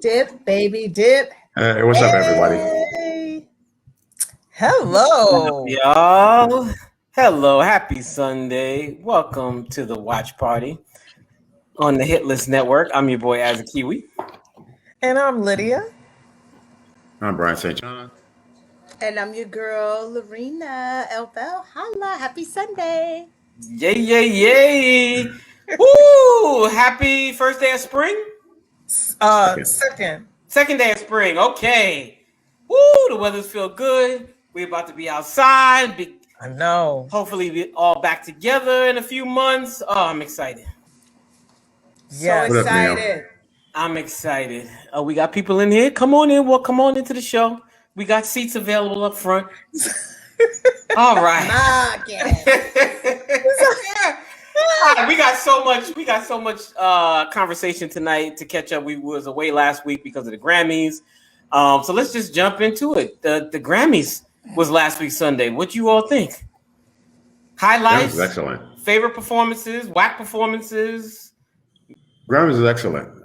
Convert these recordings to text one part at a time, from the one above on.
Dip, baby, dip. Hey, what's up, everybody? Hey. Hello. Y'all. Hello. Happy Sunday. Welcome to the watch party on the Hit List Network. I'm your boy, Azza Kiwi. And I'm Lydia. I'm Brian St. John. And I'm your girl, Lorena Elbel. Holla. Happy Sunday. Yay, yay, yay. Woo! Happy first day of spring? Second day of spring. Okay. Woo! The weather's feel good. We're about to be outside. I know. Hopefully we all back together in a few months. Oh, I'm excited. Yeah. So excited. I'm excited. We got people in here. Come on in. Well, come on into the show. We got seats available up front. All right. We got so much conversation tonight to catch up. We was away last week because of the Grammys. So let's just jump into it. The Grammys was last week Sunday. What you all think? Highlights? Grammys was excellent. Favorite performances? Whack performances? Grammys was excellent.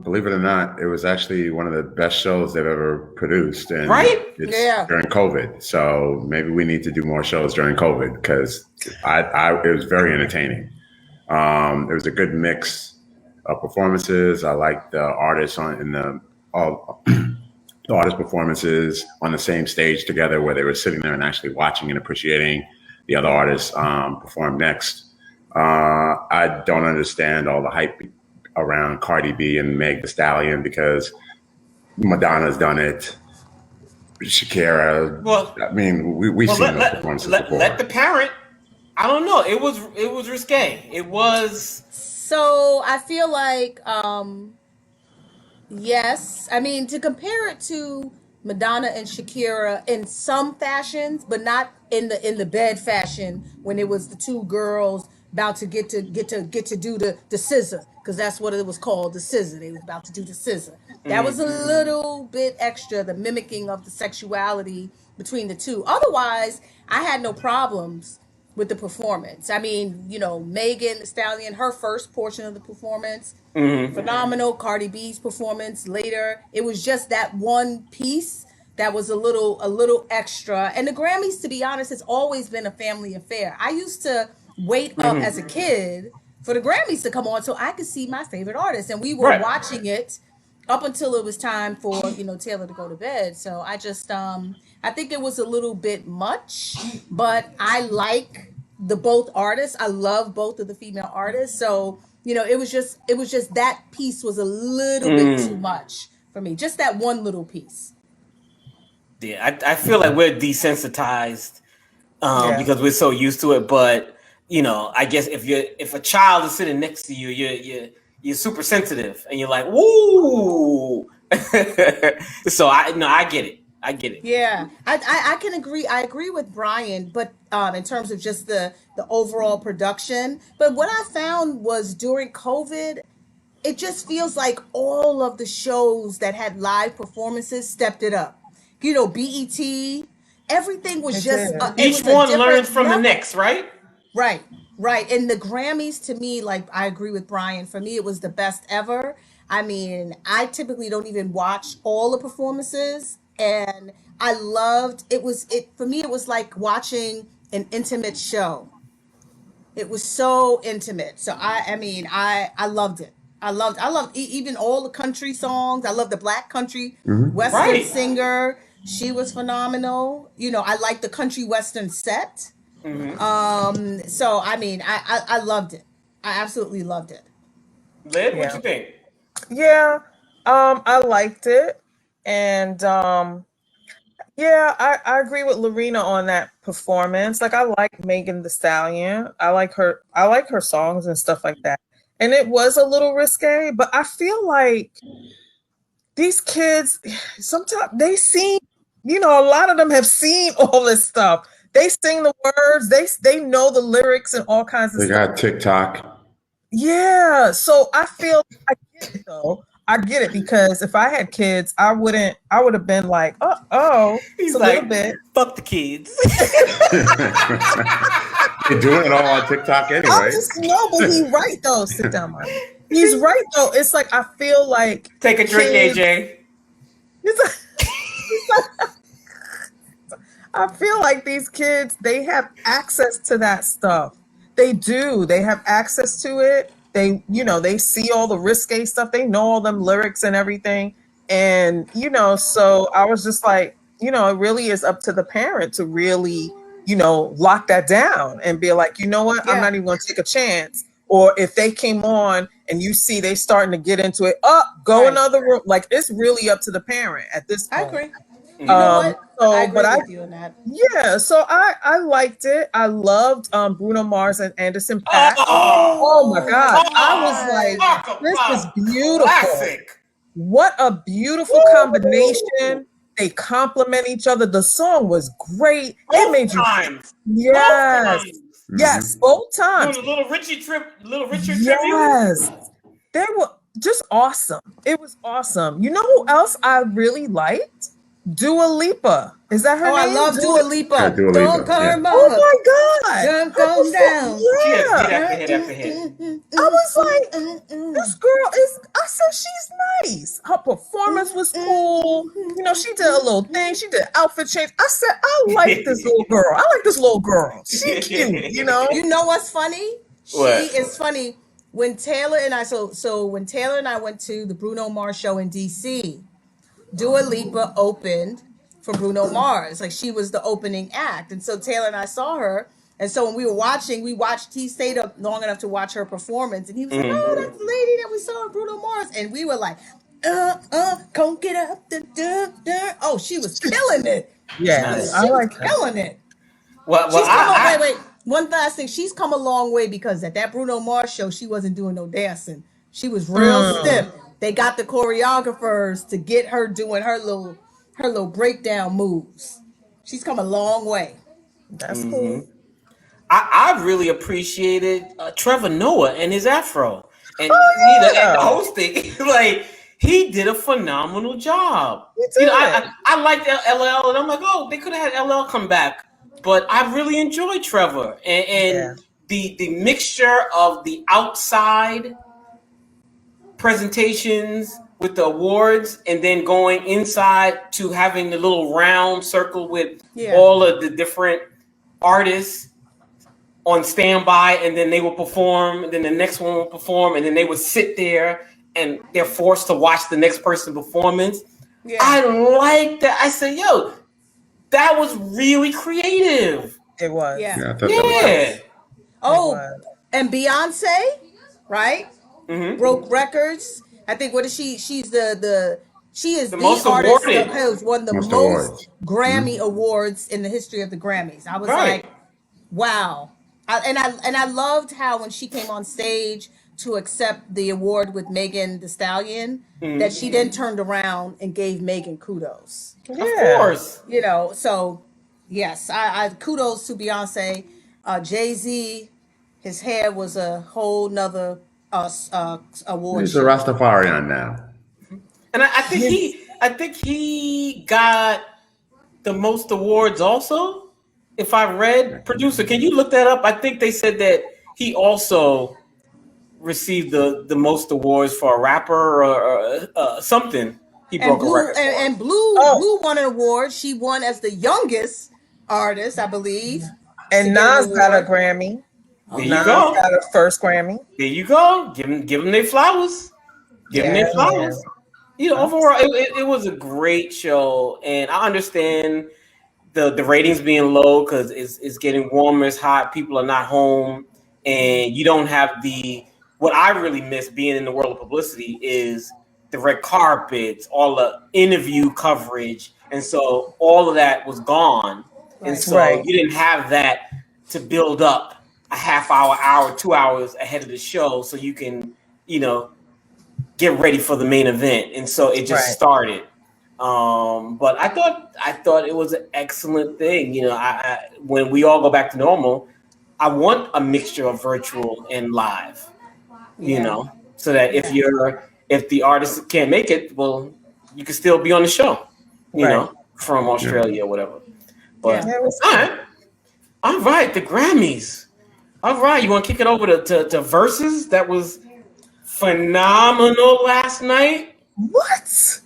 Believe it or not, it was actually one of the best shows they've ever produced. And it's during COVID. So maybe we need to do more shows during COVID because it was very entertaining. It was a good mix of performances. I liked the artists the artist performances on the same stage together where they were sitting there and actually watching and appreciating the other artists perform next. I don't understand all the hype around Cardi B and Meg Thee Stallion because Madonna's done it. Shakira. Well, I mean, we've seen those performances before. Let the parent. I don't know. It was risque. It was. So I feel like, yes. I mean, to compare it to Madonna and Shakira in some fashions, but not in the bed fashion when it was the two girls about to get to do the scissor, because that's what it was called, the scissor. They was about to do the scissor. That was a little bit extra, the mimicking of the sexuality between the two. Otherwise, I had no problems with the performance. I mean, Megan Thee Stallion, her first portion of the performance, phenomenal. Cardi B's performance later. It was just that one piece that was a little extra. And the Grammys, to be honest, has always been a family affair. I used to wait up as a kid for the Grammys to come on so I could see my favorite artist. And we were watching it up until it was time for, Taylor to go to bed. So I just, I think it was a little bit much, but I like both artists. I love both of the female artists. So, it was just that piece was a little bit too much for me. Just that one little piece. Yeah, I feel like we're desensitized because we're so used to it. But I guess if a child is sitting next to you, you're super sensitive, and you're like, woo. So I get it. I get it. Yeah, I can agree. I agree with Brian, but in terms of just the overall production. But what I found was during COVID, it just feels like all of the shows that had live performances stepped it up. BET, everything was just each one learns from the next, right? Right. And the Grammys, to me, like, I agree with Brian. For me, it was the best ever. I mean, I typically don't even watch all the performances, and I loved it. For me, it was like watching an intimate show. It was so intimate. So I loved it. I loved even all the country songs. I love the Black country Western singer. She was phenomenal. I like the country Western set. So I mean, I loved it. I absolutely loved it. Lyd, what you think? Yeah, I liked it, and I agree with Lorena on that performance. Like, I like Megan Thee Stallion. I like her songs and stuff like that. And it was a little risque, but I feel like these kids sometimes they sing. A lot of them have seen all this stuff. They sing the words. They know the lyrics and all kinds of stuff. They got TikTok. Yeah. So I feel I get it though. I get it, because if I had kids, I would have been like, he's a like, little bit. Fuck the kids. You're doing it all on TikTok anyway. No, but he's right though. Sit down, Mike. He's right though. It's like I feel like take a drink, kids, AJ. I feel like these kids, they have access to that stuff. They do. They have access to it. They see all the risque stuff. They know all them lyrics and everything. And, so I was just like, it really is up to the parent to really, lock that down and be like, you know what? I'm not even going to take a chance. Or if they came on and you see they starting to get into it, go another room. Like, it's really up to the parent at this point. I agree. You know what? I agree with you on that. Yeah, so I liked it. I loved Bruno Mars and Anderson .Paak. Oh my God. I was like, this is beautiful. Classic. What a beautiful combination. They complement each other. The song was great. Both times. Yes. Yes, both times. Little Richard tribute. Yes. They were just awesome. It was awesome. You know who else I really liked? Dua Lipa. Is that her name? I love Dua Lipa. Yeah, Dua Lipa. Don't come Oh my God. Don't come down. Yeah. Hit after hit. I was like, this girl I said she's nice. Her performance was cool. She did a little thing. She did outfit change. I said, I like this little girl. I like this little girl. She's cute, You know what's funny? What? She is funny. When Taylor and I, when Taylor and I went to the Bruno Mars show in DC, Dua Lipa opened for Bruno Mars. Like, she was the opening act. And so Taylor and I saw her. And so when we were watching, he stayed up long enough to watch her performance. And he was like, oh, that's the lady that we saw in Bruno Mars. And we were like, come get up. Oh, she was killing it. Yeah, she was killing it. Wait. One last thing. She's come a long way because at that Bruno Mars show, she wasn't doing no dancing. She was real stiff. They got the choreographers to get her doing her little breakdown moves. She's come a long way. That's cool. I really appreciated Trevor Noah and his afro and the hosting. Like, he did a phenomenal job. I liked LL, and I'm like, they could have had LL come back, but I really enjoyed Trevor and the mixture of the outside presentations with the awards and then going inside to having the little round circle with all of the different artists on standby, and then they will perform, and then the next one will perform, and then they would sit there and they're forced to watch the next person's performance. I like that. I said, that was really creative. It was. Yeah. And Beyonce, right? Broke records. I think she is the artist that has won the most Grammy awards in the history of the Grammys. I was like, wow. I loved how when she came on stage to accept the award with Megan Thee Stallion, that she then turned around and gave Megan kudos. Of course. So yes, I kudos to Beyonce. Jay-Z, his hair was a whole nother award. He's a Rastafarian now. And I think he got the most awards also. If I read, producer, can you look that up? I think they said that he also received the most awards for a rapper or something. He broke a record. And Blue won an award. She won as the youngest artist, I believe. And Nas got a Grammy. There you go. Got her first Grammy. There you go. Give them their flowers. Give them their flowers. Overall, it was a great show, and I understand the ratings being low because it's getting warmer, it's hot, people are not home, and you don't have what I really miss being in the world of publicity is the red carpets, all the interview coverage, and so all of that was gone, and so you didn't have that to build up a half hour, 2 hours ahead of the show so you can, get ready for the main event, and so it just started. But I thought it was an excellent thing. When we all go back to normal, I want a mixture of virtual and live. So that if the artist can't make it, well, you can still be on the show. From Australia or whatever. But all right, the Grammys. All right, you want to kick it over to Versus? That was phenomenal last night. What?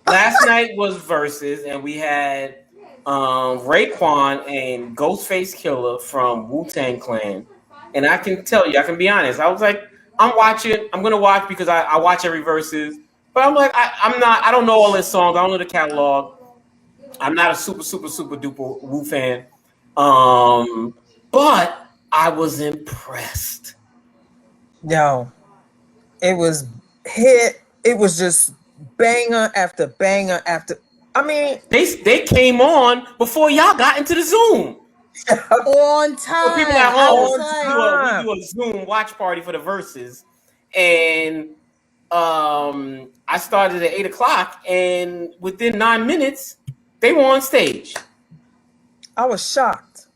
Last night was Versus, and we had Raekwon and Ghostface Killer from Wu-Tang Clan. And I can tell you, I can be honest. I was like, I'm going to watch because I watch every Versus. But I'm like, I don't know all their songs. I don't know the catalog. I'm not a super duper Wu fan. But I was impressed. Yo, it was hit. It was just banger after banger after. I mean, they came on before y'all got into the Zoom. On time. So people at home, we do a Zoom watch party for the Versus, and I started at 8:00, and within 9 minutes, they were on stage. I was shocked,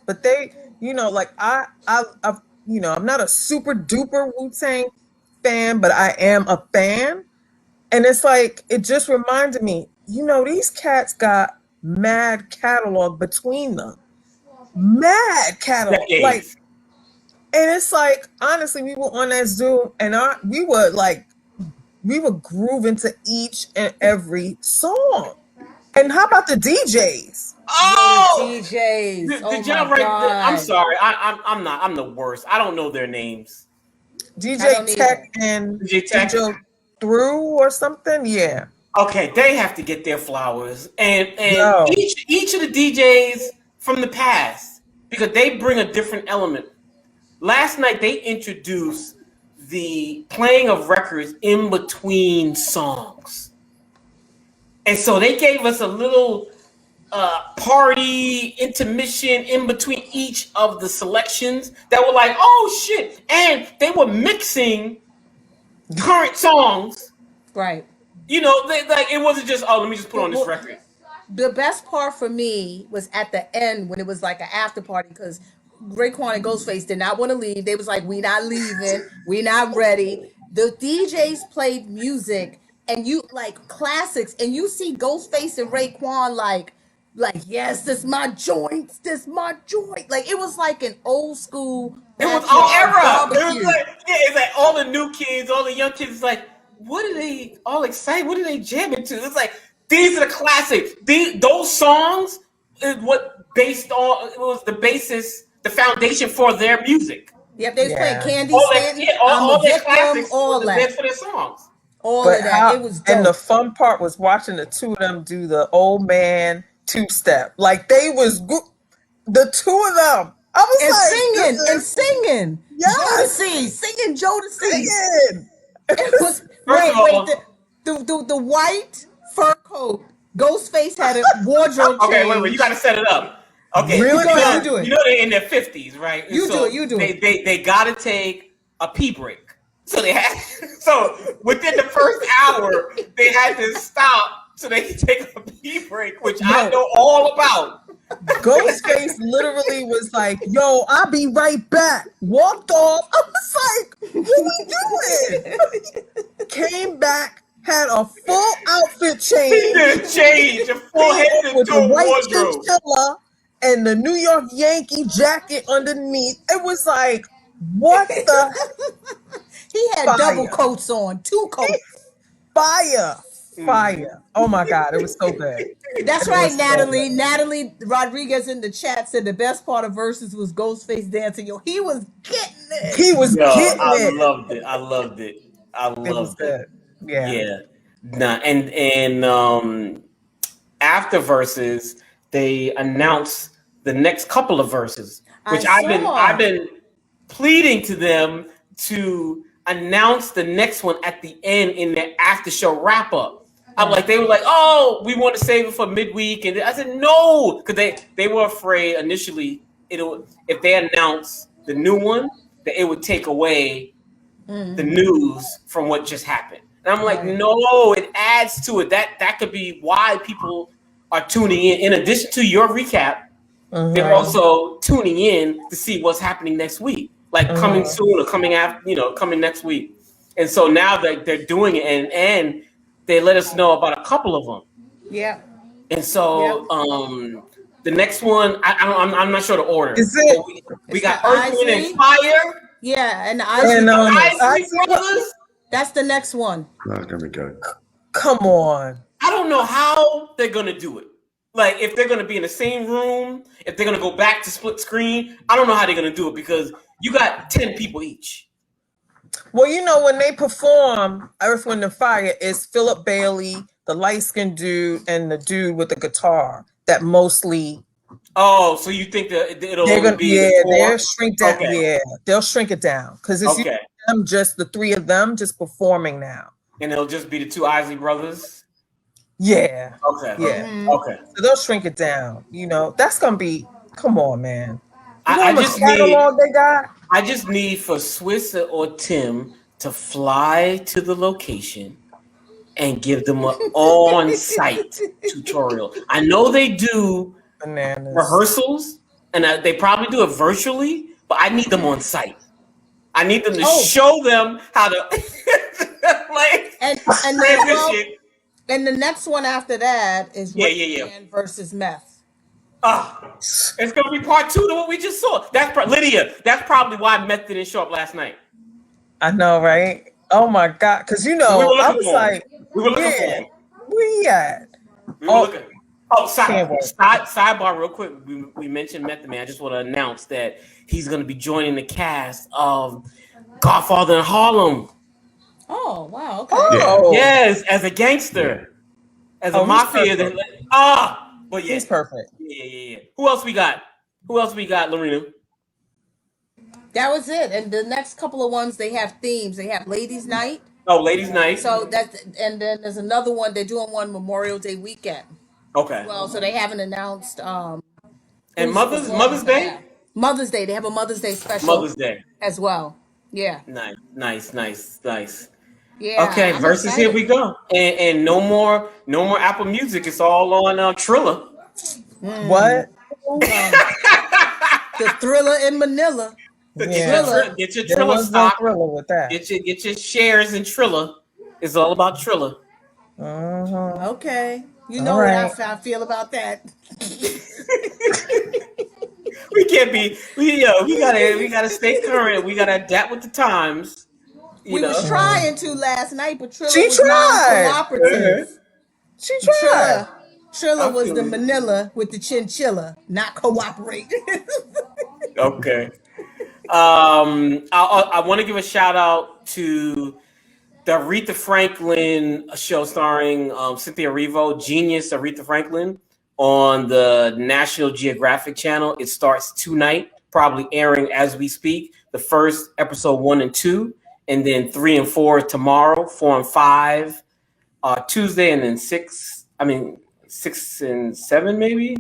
but they, like I I'm not a super duper Wu-Tang fan, but I am a fan. And it's like, it just reminded me, these cats got mad catalog between them. Mad catalog. Decades. Like, and it's like, honestly, we were on that Zoom and we were grooving to each and every song. And how about the DJs? Oh, the DJs. Did y'all write? I'm sorry, I'm the worst. I don't know their names. DJ Tech and DJ Through or something. Yeah. Okay, they have to get their flowers, and each of the DJs from the past, because they bring a different element. Last night they introduced the playing of records in between songs, and so they gave us a little party intermission in between each of the selections that were like, oh shit, and they were mixing current songs, right? It wasn't just, let me just put on this record. The best part for me was at the end when it was like an after party, because Raekwon and Ghostface did not want to leave. They was like, we not leaving, we not ready. The DJs played music and like classics, and you see Ghostface and Raekwon like yes, this my joint. Like, it was like an old school. It was our era. It's like all the new kids, all the young kids, like, what are they all excited? What are they jamming to? It's like, these are the classics. Those songs is what based on, it was the basis, the foundation for their music. Yep, they was playing Candy Stanton, all their classics, all that for their songs. All of that. It was dope. And the fun part was watching the two of them do the old man two-step. Like, they was the two of them. I was singing. Yes. Jodeci. It was the white fur coat. Ghostface had a wardrobe change. Wait, you gotta set it up. Okay, really? You do it. They're in their 50s, right? And you do it. They gotta take a pee break. So within the first hour, they had to stop so they could take a pee break, which I know all about. Ghostface literally was like, yo, I'll be right back. Walked off. I was like, what we doing? Came back, had a full outfit change. A full head with to a white wardrobe. chinchilla and the New York Yankee jacket underneath. It was like, what the? He had double coats on, 2 coats. Fire. Oh my God, it was so good. That's right, Natalie. So Natalie Rodriguez in the chat said the best part of Versus was Ghostface dancing. Yo, he was getting it. I loved it. It was good. Yeah. Nah, and after Versus, they announced the next couple of Verses, which I've been pleading to them to announce the next one at the end in their after show wrap up. I'm like, they were like, oh, we want to save it for midweek, and I said no, because they were afraid initially if they announce the new one that it would take away the news from what just happened. And I'm like, no, it adds to it. That could be why people are tuning in. In addition to your recap, they're also tuning in to see what's happening next week, like coming soon or coming after, coming next week. And so now that they're doing it, and they let us know about a couple of them. Yeah. And so the next one, I'm not sure the order. Is it? We got Earth, Wind, and Fire. Yeah, and the Isley Brothers. That's the next one. That's gonna be good. Come on. I don't know how they're gonna do it. Like if they're gonna be in the same room, if they're gonna go back to split screen, I don't know how they're gonna do it because you got 10 people each. Well, you know, when they perform Earth, Wind, and Fire, it's Philip Bailey, the light-skinned dude, and the dude with the guitar that mostly. Oh, so you think that it'll be? Yeah, they'll shrink down. Okay. Yeah, they'll shrink it down because it's them, just the three of them, just performing now. And it'll just be the two Isley Brothers. Yeah. Okay. Yeah. Mm-hmm. Okay. So they'll shrink it down. You know, that's gonna be. Come on, man. I just need for Swiss or Tim to fly to the location and give them an on-site tutorial. I know they do rehearsals and they probably do it virtually, but I need them on site. I need them to show them how to like and the next one after that is Man versus Meth. It's gonna be part 2 to what we just saw. Lydia. That's probably why Meth didn't show up last night. I know, right? Oh my God, because you know, I was like, we were looking for him. Where he at? Sidebar, real quick. We mentioned Method Man. I just want to announce that he's going to be joining the cast of Godfather in Harlem. Oh wow! Okay. Yes, as a gangster, as a mafia. But yeah, he's perfect. Yeah. Who else we got, Lorena? That was it. And the next couple of ones, they have themes. They have Ladies' Night. Oh, Ladies' Night. So and then there's another one. They're doing one Memorial Day weekend. Okay. Well, so they haven't announced. And Mother's Day. Mother's Day. They have a Mother's Day special. Mother's Day as well. Yeah. Nice. Yeah. Okay, Versus. Here we go. And no more Apple Music. It's all on Triller. What? The Thriller in Manila. Get your Triller stock. With that. Get your shares in Triller. It's all about Triller. Okay. You know what I feel about that. We can't be. We gotta stay current. We gotta adapt with the times. We was trying to last night, but Triller was non-cooperative. She tried. Triller was the Manila with the chinchilla, not cooperate. Okay. I want to give a shout out to the Aretha Franklin show starring Cynthia Erivo, Genius Aretha Franklin, on the National Geographic channel. It starts tonight, probably airing as we speak. The first episode 1 and 2, and then 3 and 4 tomorrow, 4 and 5 Tuesday, and then 6 and 7 maybe,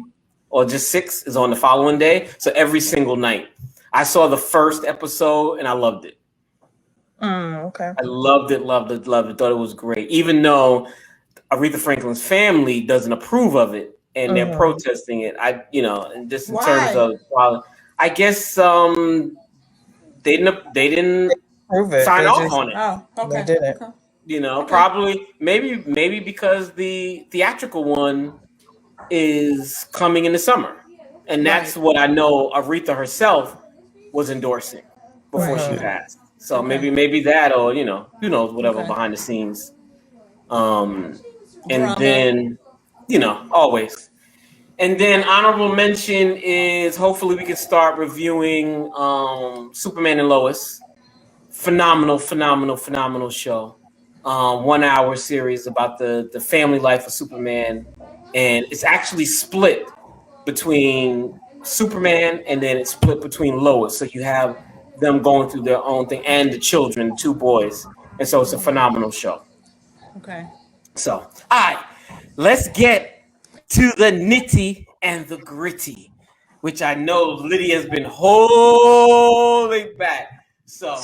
or just 6 is on the following day. So every single night. I saw the first episode and I loved it. Okay. I loved it. Thought it was great. Even though Aretha Franklin's family doesn't approve of it and they're protesting it. And just in terms of, I guess they didn't sign off on it. Oh, okay. They didn't. Okay. Probably maybe because the theatrical one is coming in the summer. And that's what I know Aretha herself was endorsing before she passed. So maybe that, or who knows, whatever behind the scenes. And then always. And then honorable mention is hopefully we can start reviewing Superman and Lois. Phenomenal show. 1 hour series about the family life of Superman, and it's actually split between Superman and then it's split between Lois. So you have them going through their own thing and the children, 2 boys. And so it's a phenomenal show. Okay. So, all right, let's get to the nitty and the gritty, which I know Lydia's been holding back. So